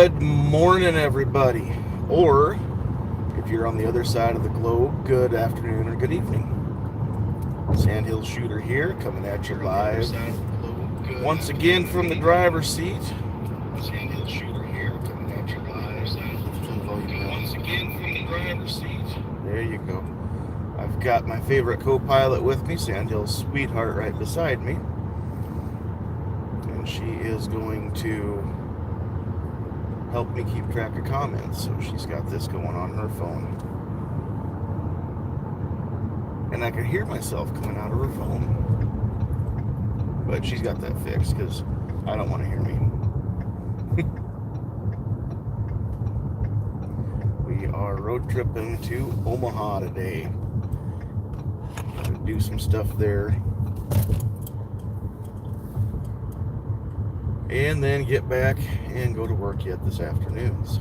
Good morning, everybody. Or, if you're on the other side of the globe, good afternoon or good evening. Sandhills shooter here, coming at you live. Once again from the driver's seat. Sandhills shooter here, coming at you live. Once again from the driver's seat. There you go. I've got my favorite co-pilot with me, Sandhills sweetheart, right beside me. And she is going to help me keep track of comments. So she's got this going on her phone. And I can hear myself coming out of her phone. But she's got that fixed because I don't want to hear me. We are road tripping to Omaha today. Gonna do some stuff there. And then get back and go to work yet this afternoon. So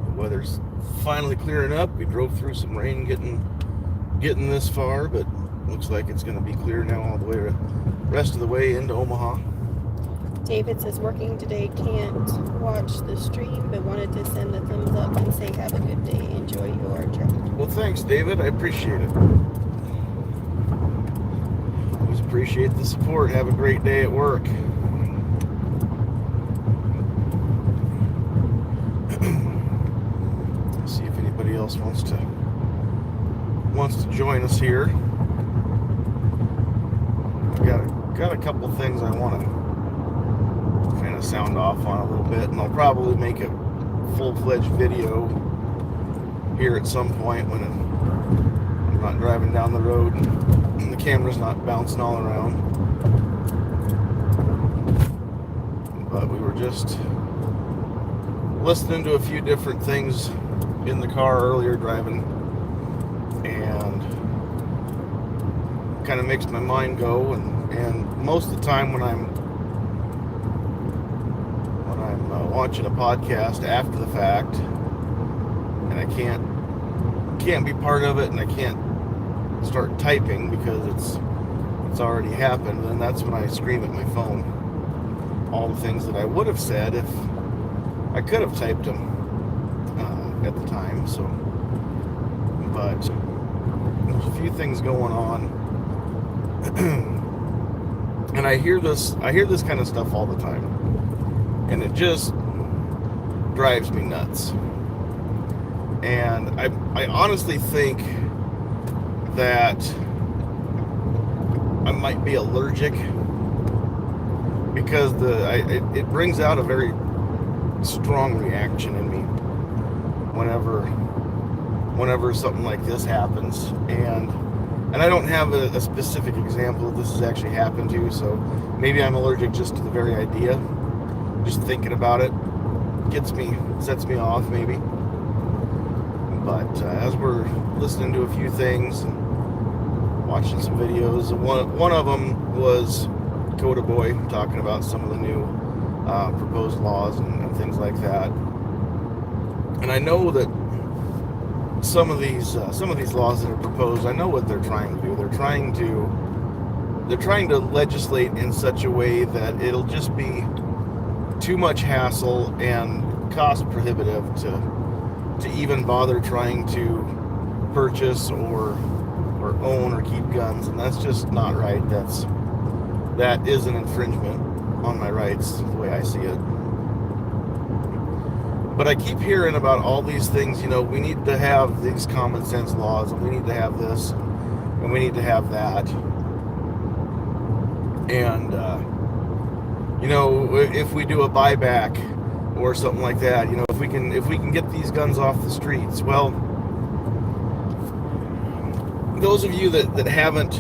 the weather's finally clearing up. We drove through some rain getting this far, but looks like it's going to be clear now all the way rest of the way into Omaha. David says working today, can't watch the stream, but wanted to send a thumbs up and say have a good day. Enjoy your trip. Well, thanks, David. I appreciate it. Appreciate the support. Have a great day at work. See if anybody else wants to join us here. Got a couple things I want to kind of sound off on a little bit, and I'll probably make a full-fledged video here at some point when I'm not driving down the road and the camera's not bouncing all around. But we were just listening to a few different things in the car earlier driving, and kind of makes my mind go. And most of the time when I'm watching a podcast after the fact, and I can't be part of it, and I can't start typing because it's already happened, and that's when I scream at my phone all the things that I would have said if I could have typed them at the time. So, but there's a few things going on, and I hear this kind of stuff all the time, and it just drives me nuts. And I honestly think that I might be allergic because it brings out a very strong reaction in me whenever something like this happens, and I don't have a specific example that this has actually happened to, so maybe I'm allergic just to the very idea. Just thinking about it sets me off maybe. But as we're listening to a few things and watching some videos, one of them was Coda Boy talking about some of the new proposed laws and things like that. And I know that some of these laws that are proposed, I know what they're trying to do. They're trying to legislate in such a way that it'll just be too much hassle and cost prohibitive to even bother trying to purchase or own or keep guns, and that's just not right. That is an infringement on my rights, the way I see it. But I keep hearing about all these things, we need to have these common sense laws, and we need to have this, and we need to have that. And if we do a buyback or something like that, if we can get these guns off the streets, well, those of you that haven't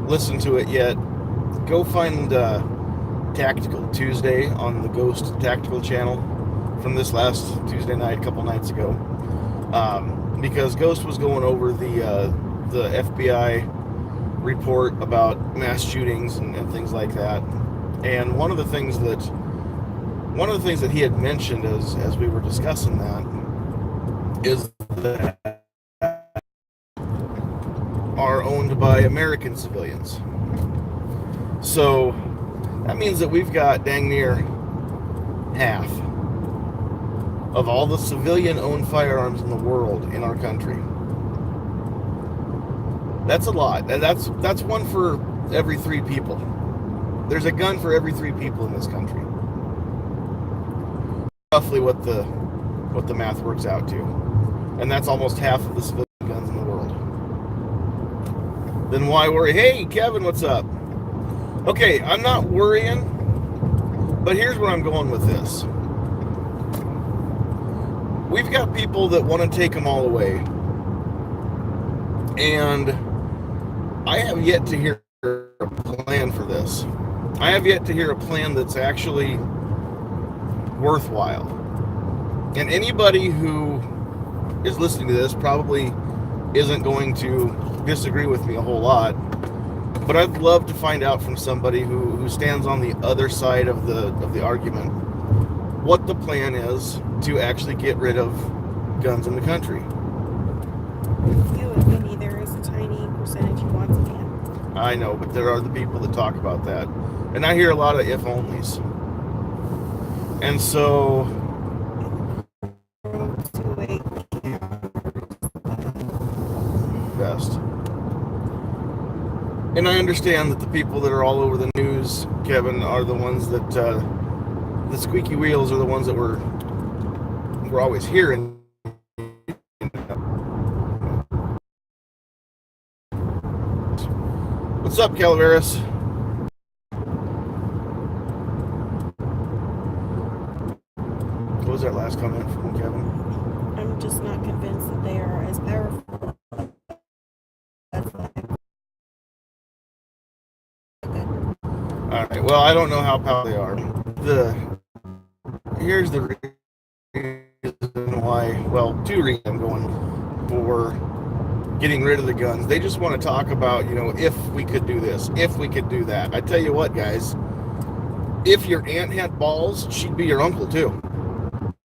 listened to it yet, go find Tactical Tuesday on the Ghost Tactical channel from this last Tuesday night, a couple nights ago, because Ghost was going over the FBI report about mass shootings and things like that. And one of the things that he had mentioned as we were discussing that is that are owned by American civilians. So That means that we've got dang near half of all the civilian-owned firearms in the world in our country. That's a lot. And that's one for every 3 people. There's a gun for every 3 people in this country. Roughly what the math works out to. And that's almost half of the civilian guns in the world. Then why worry? Hey, Kevin, what's up? Okay, I'm not worrying, but here's where I'm going with this. We've got people that want to take them all away. And I have yet to hear a plan for this. I have yet to hear a plan that's actually worthwhile. And anybody who is listening to this probably isn't going to disagree with me a whole lot. But I'd love to find out from somebody who stands on the other side of the argument what the plan is to actually get rid of guns in the country. You and me, there is a tiny percentage who wants a ban. I know, but there are the people that talk about that. And I hear a lot of if-onlys. And so... best. And I understand that the people that are all over the news, Kevin, are the ones that... the squeaky wheels are the ones that we're always hearing. What's up, Calaveras? What was that last comment from Kevin? I'm just not convinced that they are as powerful as All right. Well, I don't know how powerful they are. Here's the reason why. Well, 2 reasons I'm going for getting rid of the guns. They just want to talk about, if we could do this, if we could do that. I tell you what, guys. If your aunt had balls, she'd be your uncle too.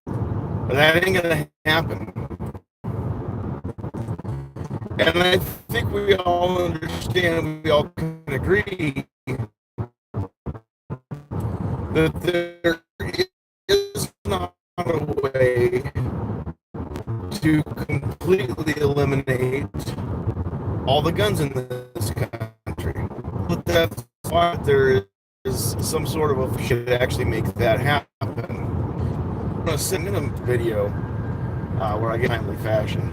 But that ain't gonna happen. And I think we all understand, we all can agree that there is not a way to completely eliminate all the guns in this country. But that's why there is some sort of a should actually make that happen. I'm going to send in a video where I get timely fashion.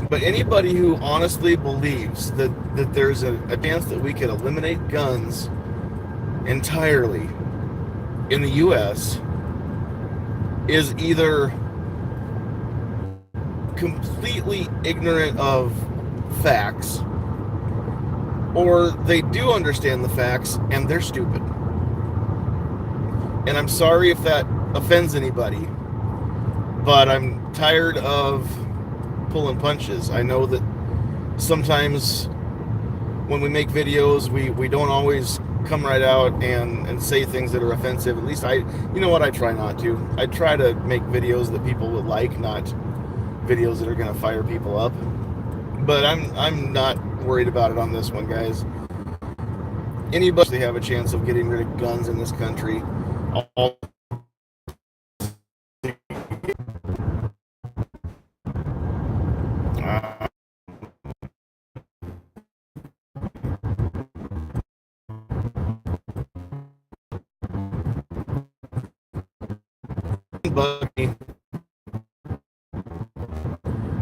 But anybody who honestly believes that there's a chance that we could eliminate guns entirely in the U.S. is either completely ignorant of facts, or they do understand the facts and they're stupid. And I'm sorry if that offends anybody, but I'm tired of pulling punches. I know that sometimes when we make videos, we don't always come right out and say things that are offensive. At least I try not to. I try to make videos that people would like, not videos that are going to fire people up. But I'm not worried about it on this one, guys. Anybody they have a chance of getting rid of guns in this country,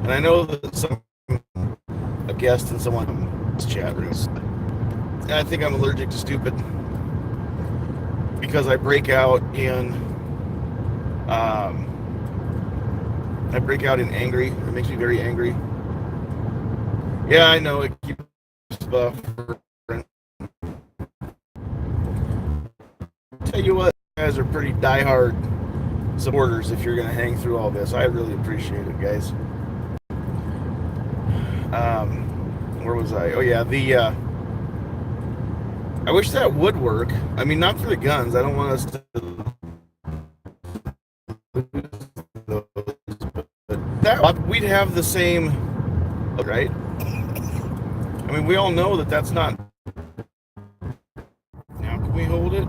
and I know that a guest in someone's chat rooms. I think I'm allergic to stupid because I break out in angry. It makes me very angry. Yeah, I know it keeps buffering. Tell you what, you guys are pretty diehard supporters if you're gonna hang through all this. I really appreciate it, guys. Where was I? Oh yeah, I wish that would work. I mean, not for the guns. I don't want us to lose those, but that we'd have the same, right? I mean, we all know that that's not me hold it.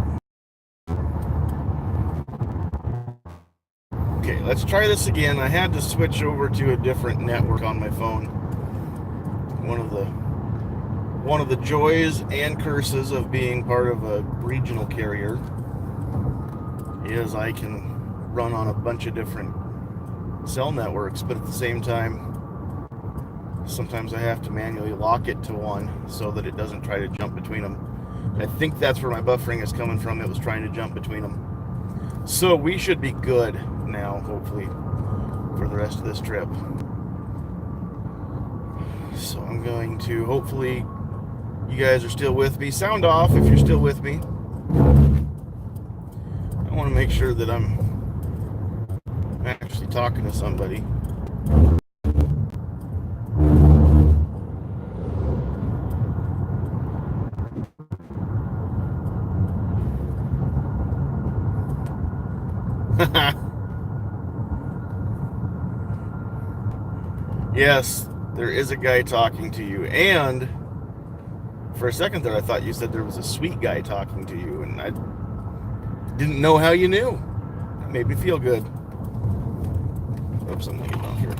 Okay, let's try this again. I had to switch over to a different network on my phone. One of the joys and curses of being part of a regional carrier is I can run on a bunch of different cell networks, but at the same time, sometimes I have to manually lock it to one so that it doesn't try to jump between them. I think that's where my buffering is coming from. It was trying to jump between them. So we should be good now, hopefully, for the rest of this trip. So I'm going to, hopefully, you guys are still with me. Sound off if you're still with me. I want to make sure that I'm actually talking to somebody. Yes, there is a guy talking to you. And for a second there, I thought you said there was a sweet guy talking to you, and I didn't know how you knew. It made me feel good. Oops, I'm getting off here.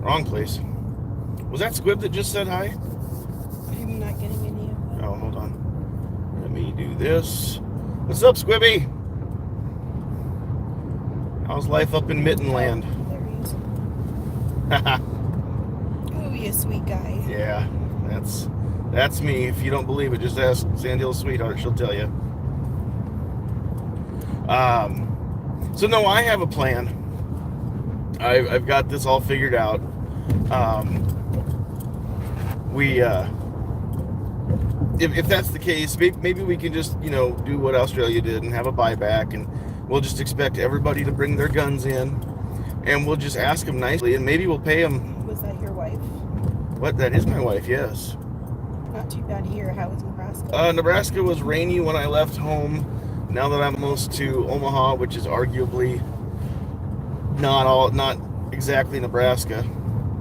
Wrong place. Was that Squib that just said hi? I'm not getting any of that. Oh, hold on. Let me do this. What's up, Squibby? How's life up in Mittenland? There he is. Ooh, you sweet guy. Yeah, that's me. If you don't believe it, just ask Sandhills sweetheart. She'll tell you. So no, I have a plan. I've got this all figured out. If that's the case, maybe we can just, do what Australia did and have a buyback, and we'll just expect everybody to bring their guns in, and we'll just ask them nicely, and maybe we'll pay them. Was that your wife? What? That is my wife, yes. Not too bad here. How was Nebraska? Nebraska was rainy when I left home. Now that I'm close to Omaha, which is arguably not exactly Nebraska,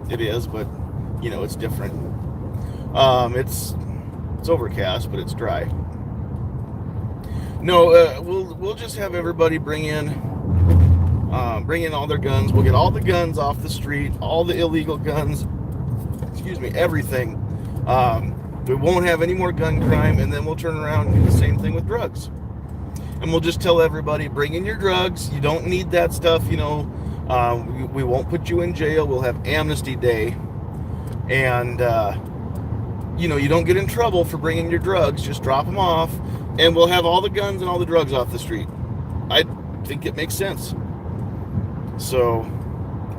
it is, but it's different. It's overcast, but it's dry. No, we'll just have everybody bring in all their guns. We'll get all the guns off the street, all the illegal guns. Excuse me, everything. We won't have any more gun crime, and then we'll turn around and do the same thing with drugs. And we'll just tell everybody, bring in your drugs. You don't need that stuff, we won't put you in jail. We'll have amnesty day. And, you don't get in trouble for bringing your drugs. Just drop them off, and we'll have all the guns and all the drugs off the street. I think it makes sense. So,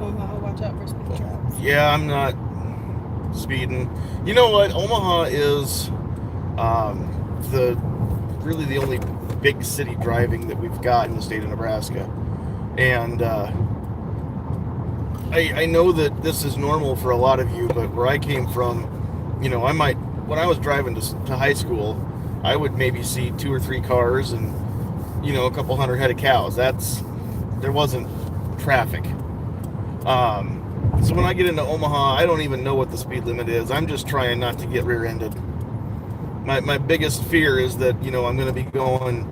Omaha, watch out for speed traps. yeah, I'm not speeding. You know what? Omaha is really the only big city driving that we've got in the state of Nebraska. And I know that this is normal for a lot of you, but where I came from, when I was driving to high school, I would maybe see 2 or 3 cars and, a couple hundred head of cows. There wasn't traffic. So when I get into Omaha, I don't even know what the speed limit is. I'm just trying not to get rear-ended. My biggest fear is that, I'm going to be going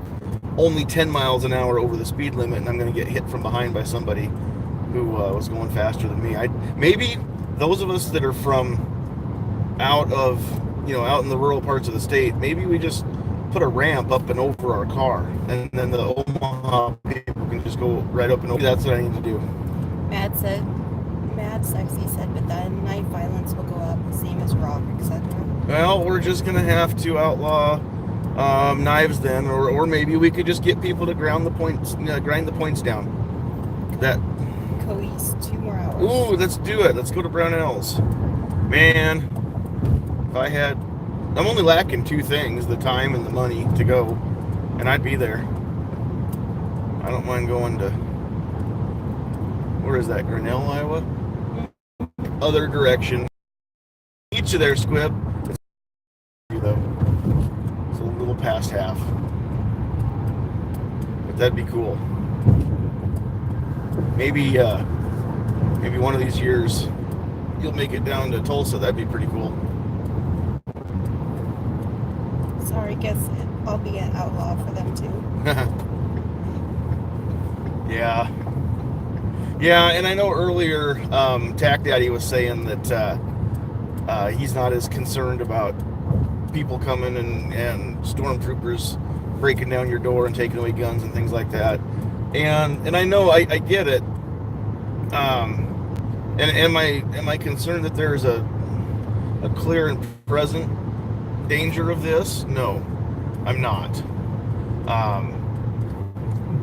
only 10 miles an hour over the speed limit, and I'm going to get hit from behind by somebody who was going faster than me. Maybe those of us that are from out in the rural parts of the state, maybe we just put a ramp up and over our car, and then the Omaha people can just go right up and over. That's what I need to do. Mad Sexy said, but then knife violence will go up, the same as rock, etc. Well, we're just going to have to outlaw knives then, or maybe we could just get people to grind the points down. That. Coease, 2 more hours. Ooh, let's do it. Let's go to Brownells. Man, I'm only lacking 2 things, the time and the money to go, and I'd be there. I don't mind going to, where is that, Grinnell, Iowa? Other direction. Each of their Squib. Though. It's a little past half. But that'd be cool. Maybe one of these years you'll make it down to Tulsa. That'd be pretty cool. Sorry, guess I'll be an outlaw for them too. Yeah. Yeah, and I know earlier Tack Daddy was saying that he's not as concerned about people coming and stormtroopers breaking down your door and taking away guns and things like that. And I know I get it. And am I concerned that there's a clear and present danger of this? No, I'm not.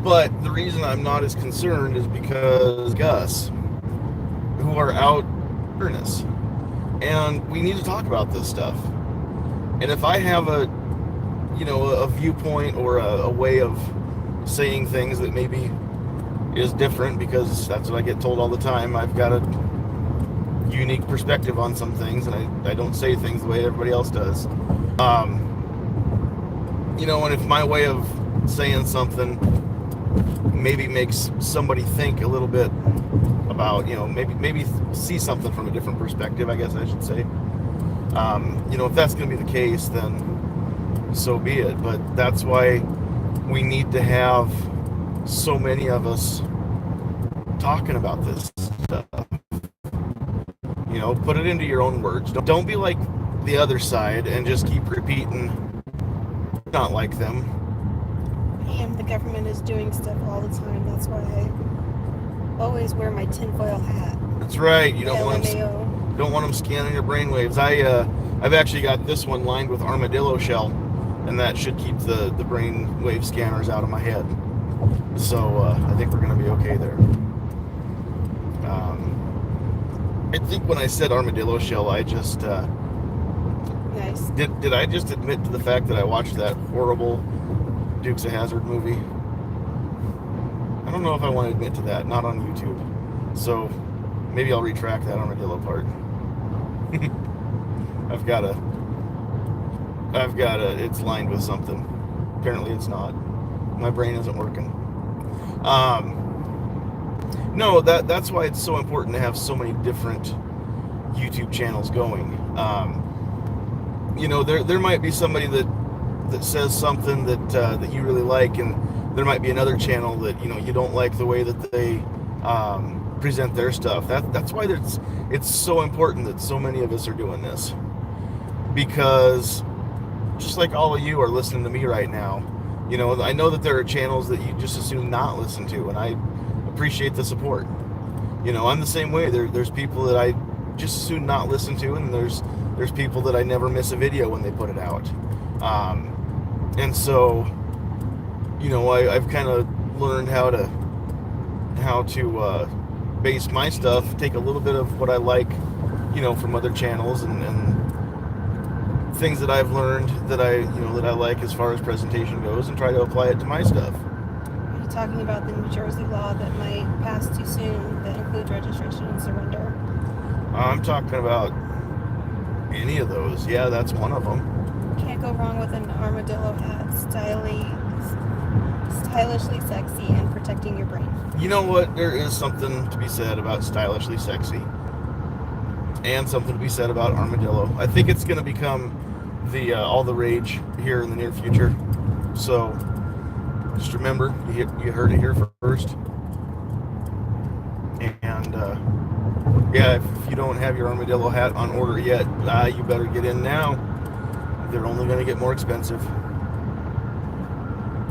But the reason I'm not as concerned is because Gus, who are out in earnest, and we need to talk about this stuff. And if I have a viewpoint or a way of saying things that maybe is different, because that's what I get told all the time, I've got a unique perspective on some things, and I don't say things the way everybody else does. And if my way of saying something maybe makes somebody think a little bit about, maybe see something from a different perspective, I guess I should say. If that's going to be the case, then so be it. But that's why we need to have so many of us talking about this stuff. Put it into your own words. Don't be like the other side and just keep repeating, not like them. And the government is doing stuff all the time. That's why I always wear my tinfoil hat. That's right. You don't want them scanning your brainwaves. I've actually got this one lined with armadillo shell, and that should keep the brainwave scanners out of my head. So I think we're going to be okay there. I think when I said armadillo shell, I just nice. Did I just admit to the fact that I watched that horrible Dukes of Hazzard movie? I don't know if I want to admit to that. Not on YouTube. So maybe I'll retract that armadillo part. I've got it's lined with something. Apparently it's not. My brain isn't working. No, that's why it's so important to have so many different YouTube channels going. There might be somebody that says something that you really like, and there might be another channel that you don't like the way that they present their stuff. That's why it's so important that so many of us are doing this, because just like all of you are listening to me right now, I know that there are channels that you just as soon not listen to, and I appreciate the support. I'm the same way. There's people that I just as soon not listen to, and there's people that I never miss a video when they put it out. And so, I've kind of learned how to base my stuff, take a little bit of what I like, from other channels and things that I've learned that I like as far as presentation goes, and try to apply it to my stuff. Are you talking about the New Jersey law that might pass too soon that includes registration and surrender? I'm talking about any of those. Yeah, that's one of them. Can't go wrong with an armadillo hat, stylishly sexy and protecting your brain. You know what? There is something to be said about stylishly sexy, and something to be said about armadillo. I think it's going to become all the rage here in the near future. So just remember, you heard it here first. And if you don't have your armadillo hat on order yet, you better get in now. They're only going to get more expensive.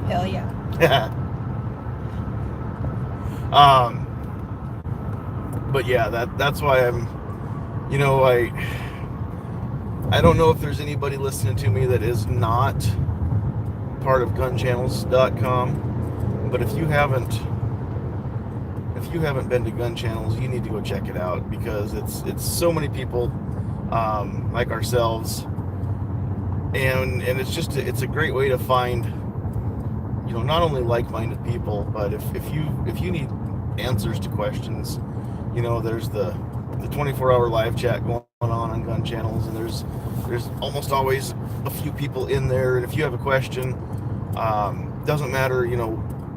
Hell yeah. But yeah, that's why I'm, I don't know if there's anybody listening to me that is not part of gunchannels.com, but if you haven't been to Gun Channels, you need to go check it out, because it's so many people like ourselves, and it's a great way to find not only like-minded people, but if you need answers to questions, there's the 24-hour live chat going on Gun Channels, and there's almost always a few people in there, and if you have a question, doesn't matter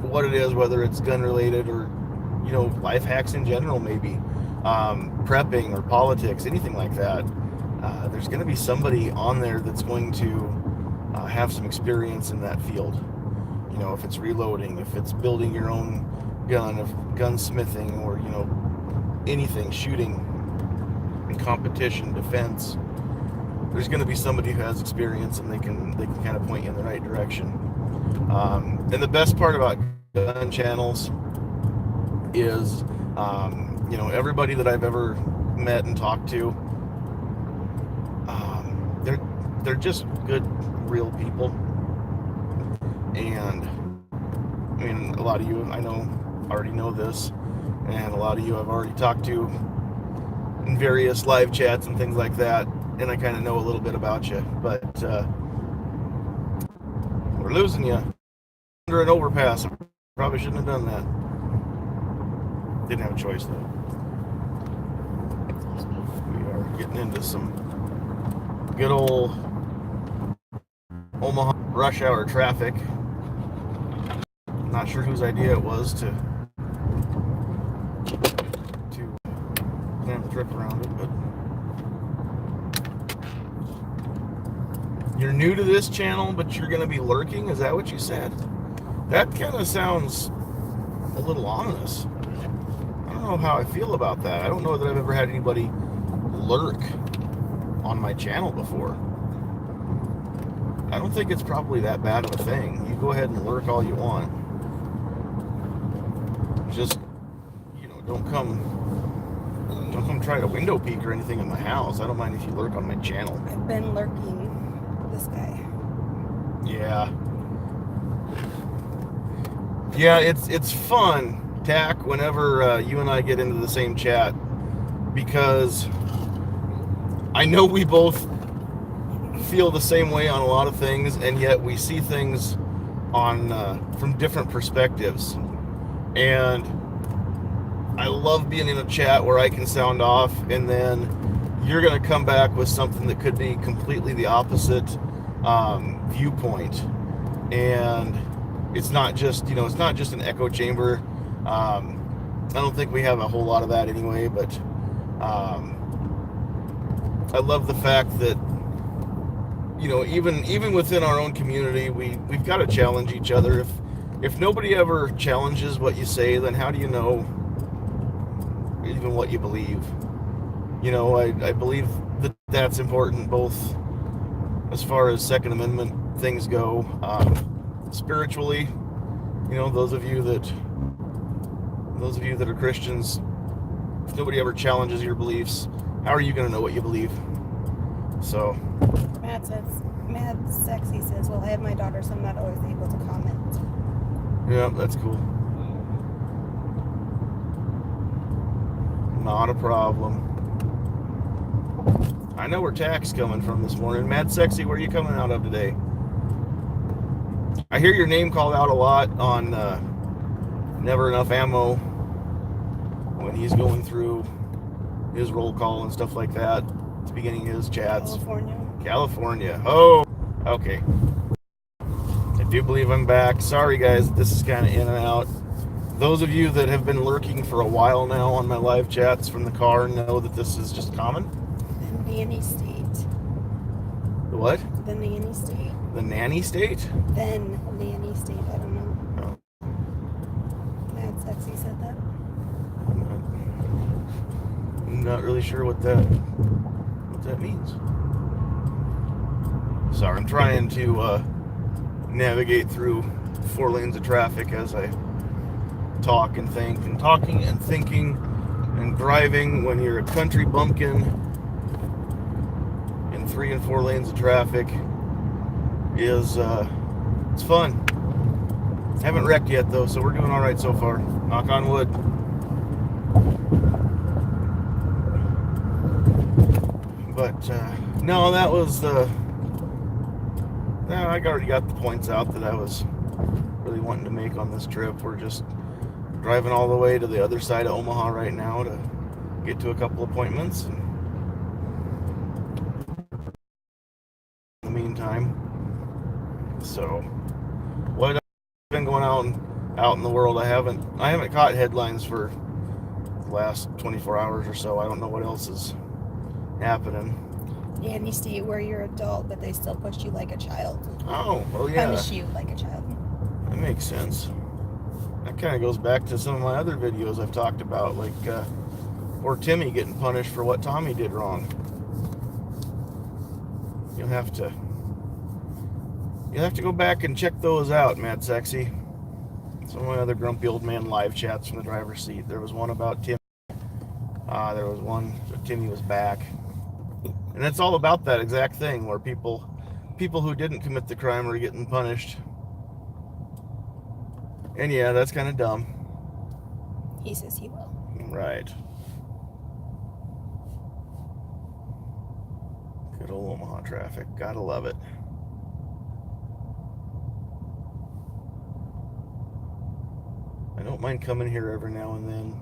what it is, whether it's gun related or life hacks in general, maybe prepping or politics, anything like that, there's going to be somebody on there that's going to have some experience in that field. You know, if it's reloading, if it's building your own gun, if gunsmithing, or anything, shooting, in competition, defense. There's going to be somebody who has experience, and they can kind of point you in the right direction. And the best part about gun channels is, everybody that I've ever met and talked to, they're just good, real people. And I mean, a lot of you I know already know this, and a lot of you I've already talked to in various live chats and things like that, and I kind of know a little bit about you. But we're losing you under an overpass. Probably shouldn't have done that. Didn't have a choice though. We are getting into some good old Omaha rush hour traffic. Not sure whose idea it was to plan the trip around it, but you're new to this channel, but you're going to be lurking. Is that what you said? That kind of sounds a little ominous. I don't know how I feel about that. I don't know that I've ever had anybody lurk on my channel before. I don't think it's probably that bad of a thing. You go ahead and lurk all you want. Just, don't come try to window peek or anything in my house. I don't mind if you lurk on my channel. I've been lurking this guy. Yeah. Yeah, it's fun, Tack, whenever you and I get into the same chat, because I know we both feel the same way on a lot of things, and yet we see things on from different perspectives. And I love being in a chat where I can sound off, and then you're going to come back with something that could be completely the opposite viewpoint. And it's not just an echo chamber. I don't think we have a whole lot of that anyway, but I love the fact that even within our own community, we've got to challenge each other. If nobody ever challenges what you say, then how do you know even what you believe? I believe that that's important, both as far as Second Amendment things go, spiritually. Those of you that are Christians, if nobody ever challenges your beliefs, how are you going to know what you believe? So Mad Sexy says, well, I have my daughter, so I'm not always able to comment. Yeah, that's cool. Not a problem. I know where Tack's coming from this morning. Mad Sexy, where are you coming out of today? I hear your name called out a lot on Never Enough Ammo when he's going through his roll call and stuff like that. At the beginning of his chats. California. Oh, okay. I do believe I'm back. Sorry, guys. This is kind of in and out. Those of you that have been lurking for a while now on my live chats from the car know that this is just common. The nanny state. The what? The nanny state. The nanny state? Then nanny state. I don't know. Oh. Mad Sexy said that. I'm not really sure what that means. Sorry, I'm trying to navigate through 4 lanes of traffic as I talk and think, and talking and thinking and driving when you're a country bumpkin in 3 and 4 lanes of traffic is it's fun. Haven't wrecked yet though, so we're doing all right so far. Knock on wood. But no, that was I already got the points out that I was really wanting to make on this trip. We're just driving all the way to the other side of Omaha right now to get to a couple appointments. And in the meantime, so what has been going on out in the world? I haven't caught headlines for the last 24 hours or so. I don't know what else is happening. And you stay where you're adult, but they still push you like a child. Oh, well, yeah. Punish you like a child. That makes sense. That kind of goes back to some of my other videos I've talked about, like poor Timmy getting punished for what Tommy did wrong. You'll have to go back and check those out, Mad Sexy. Some of my other grumpy old man live chats from the driver's seat. There was one about Timmy. There was one where Timmy was back. And it's all about that exact thing where people who didn't commit the crime are getting punished. And yeah, that's kind of dumb. He says he will. Right. Good old Omaha traffic. Gotta love it. I don't mind coming here every now and then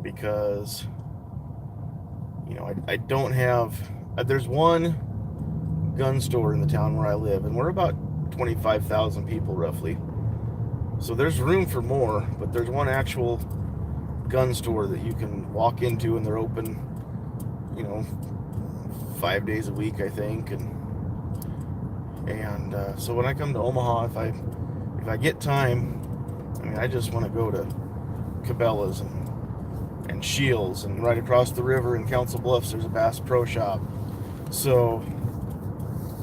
because, you know, I don't have... there's one gun store in the town where I live, and we're about 25,000 people roughly. So there's room for more, but there's one actual gun store that you can walk into, and they're open, you know, 5 days a week, I think. And so when I come to Omaha, if I get time, I mean, I just want to go to Cabela's and Shields, and right across the river in Council Bluffs there's a Bass Pro Shop. So,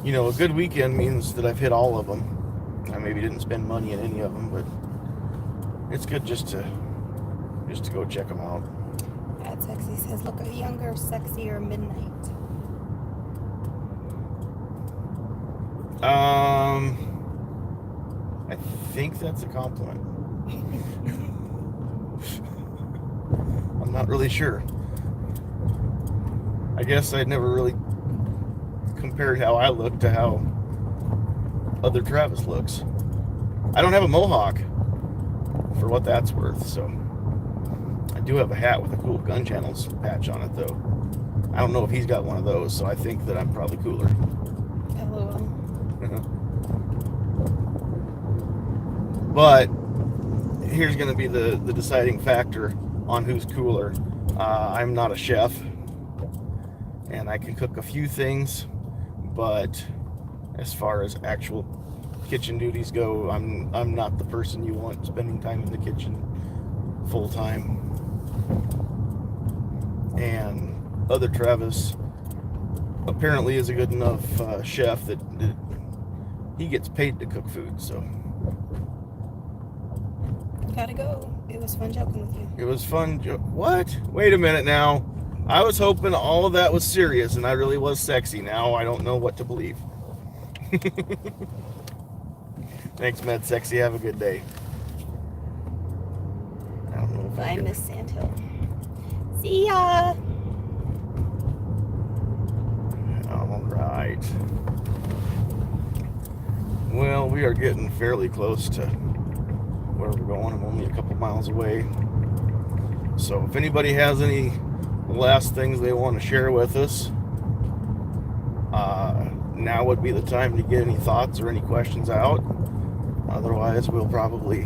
you know, a good weekend means that I've hit all of them. I maybe didn't spend money in any of them, but it's good just to go check them out. Mad Sexy says, look at younger, sexier midnight. I think that's a compliment. I'm not really sure. I guess I'd never really compared how I look to how other Travis looks. I don't have a mohawk, for what that's worth, so I do have a hat with a cool Gun Channels patch on it, though. I don't know if he's got one of those, so I think that I'm probably cooler. LOL. But here's going to be the deciding factor on who's cooler. I'm not a chef, and I can cook a few things, but as far as actual kitchen duties go, I'm not the person you want spending time in the kitchen full time. And other Travis apparently is a good enough chef that he gets paid to cook food, so Gotta go. It was fun joking with you. it was fun. What? Wait a minute now. I was hoping all of that was serious and I really was sexy. Now I don't know what to believe. Thanks, Mad Sexy. Have a good day. I don't know if Bye, I can... Miss Sandhill. See ya! All right. Well, we are getting fairly close to where we're going. I'm only a couple miles away. So if anybody has any last things they want to share with us, now would be the time to get any thoughts or any questions out. Otherwise, we'll probably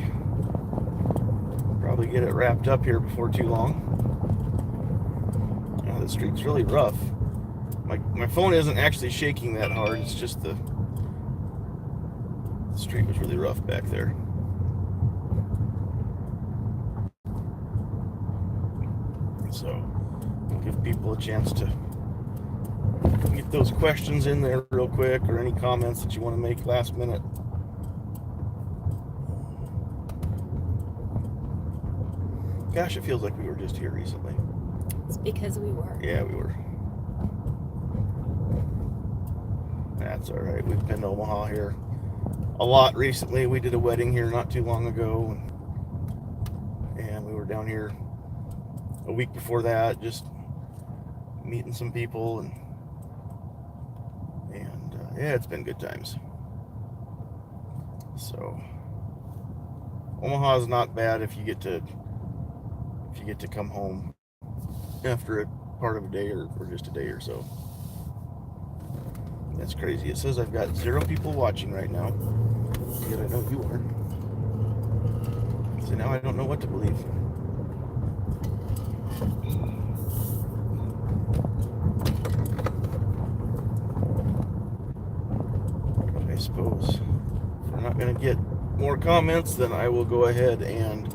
get it wrapped up here before too long. The street's really rough. My phone isn't actually shaking that hard. It's just the street was really rough back there. So we'll give people a chance to get those questions in there real quick, or any comments that you want to make last minute. Gosh, it feels like we were just here recently. It's because we were. Yeah, we were. That's all right. We've been to Omaha here a lot recently. We did a wedding here not too long ago, and we were down here a week before that, just meeting some people, and yeah, it's been good times. So Omaha's not bad if you get to come home after a part of a day or just a day or so. That's crazy. It says I've got 0 people watching right now, yet I know you are. So now I don't know what to believe. suppose if we're not going to get more comments, then I will go ahead and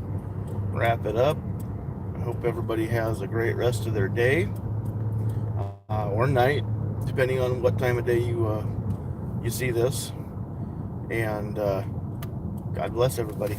wrap it up. I hope everybody has a great rest of their day or night, depending on what time of day you see this. And God bless everybody.